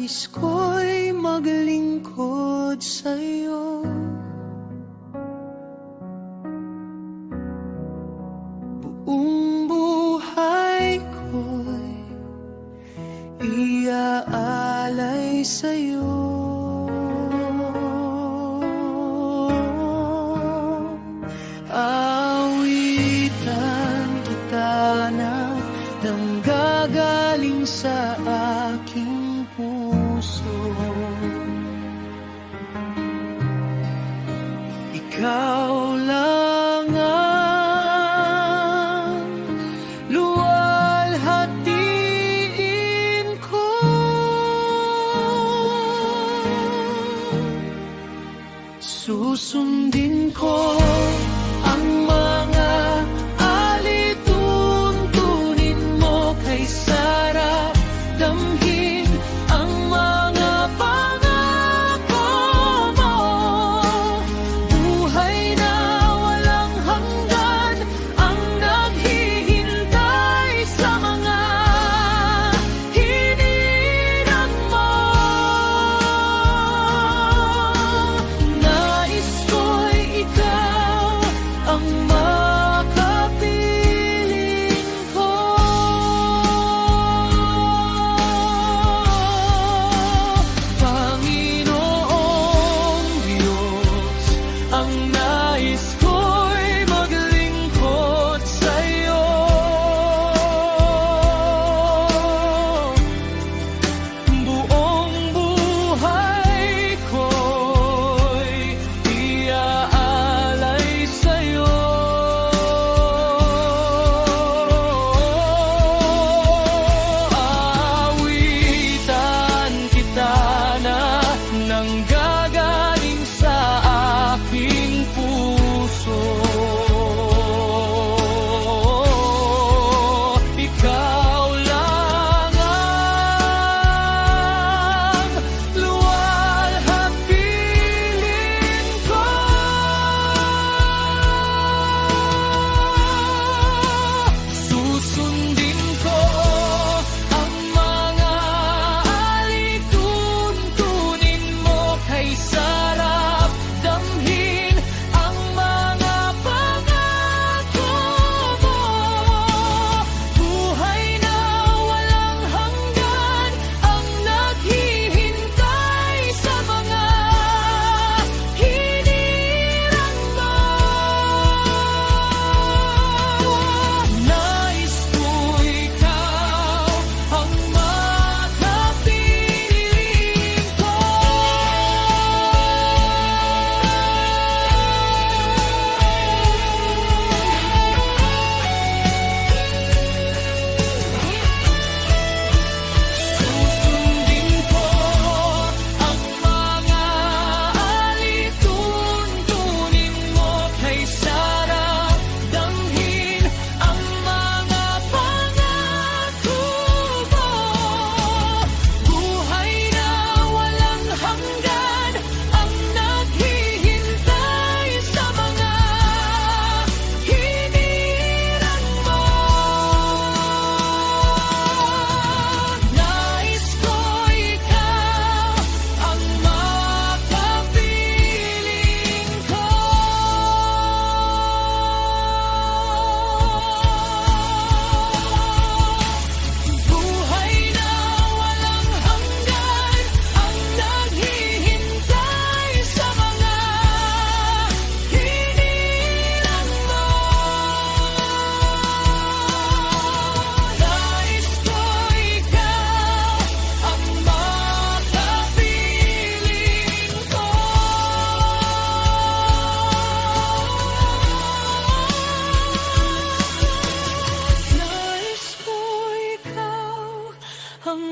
Nais ko'y maglingkod sa'yo. Buong buhay ko'y iaalay sa'yo. Awitan kita na nanggagaling sa aking puso. Ikaw lang ang luwalhatiin ko. Susundin ko ang mga alituntunin mo kay sarap damhin ang mga pangako mo. Buhay na walang hanggan ang naghihintay sa mga hininang mo. Nais ko'y ikaw ang makapiling ko. Panginoong Diyos, ang nais ko'y maglingkod sa'yo. Buong buhay ko'y iaalay sa'yo. Awitan kita na nanggagaling sa aking puso. Ikaw lang ang luwalhatiin ko. Susundin ko ang mga alituntunin mo kay sarap damhin ang mga pangako mo. Buhay na walang hanggan ang naghihintay sa mga hinirang mo. Nais ko ikaw ang makapiling ko. Susundin ko ang mga alituntunin mo kay sarap damhin ang mga pangako mo. Buhay na walang hanggan ang naghihintay sa mga hinirang mo. Nais ko ikaw ang makapiling ko. Buhay na walang hanggan ang naghihintay sa mga hinirang mo. Nais ko ikaw ang makapiling ko. Nais ko ikaw ang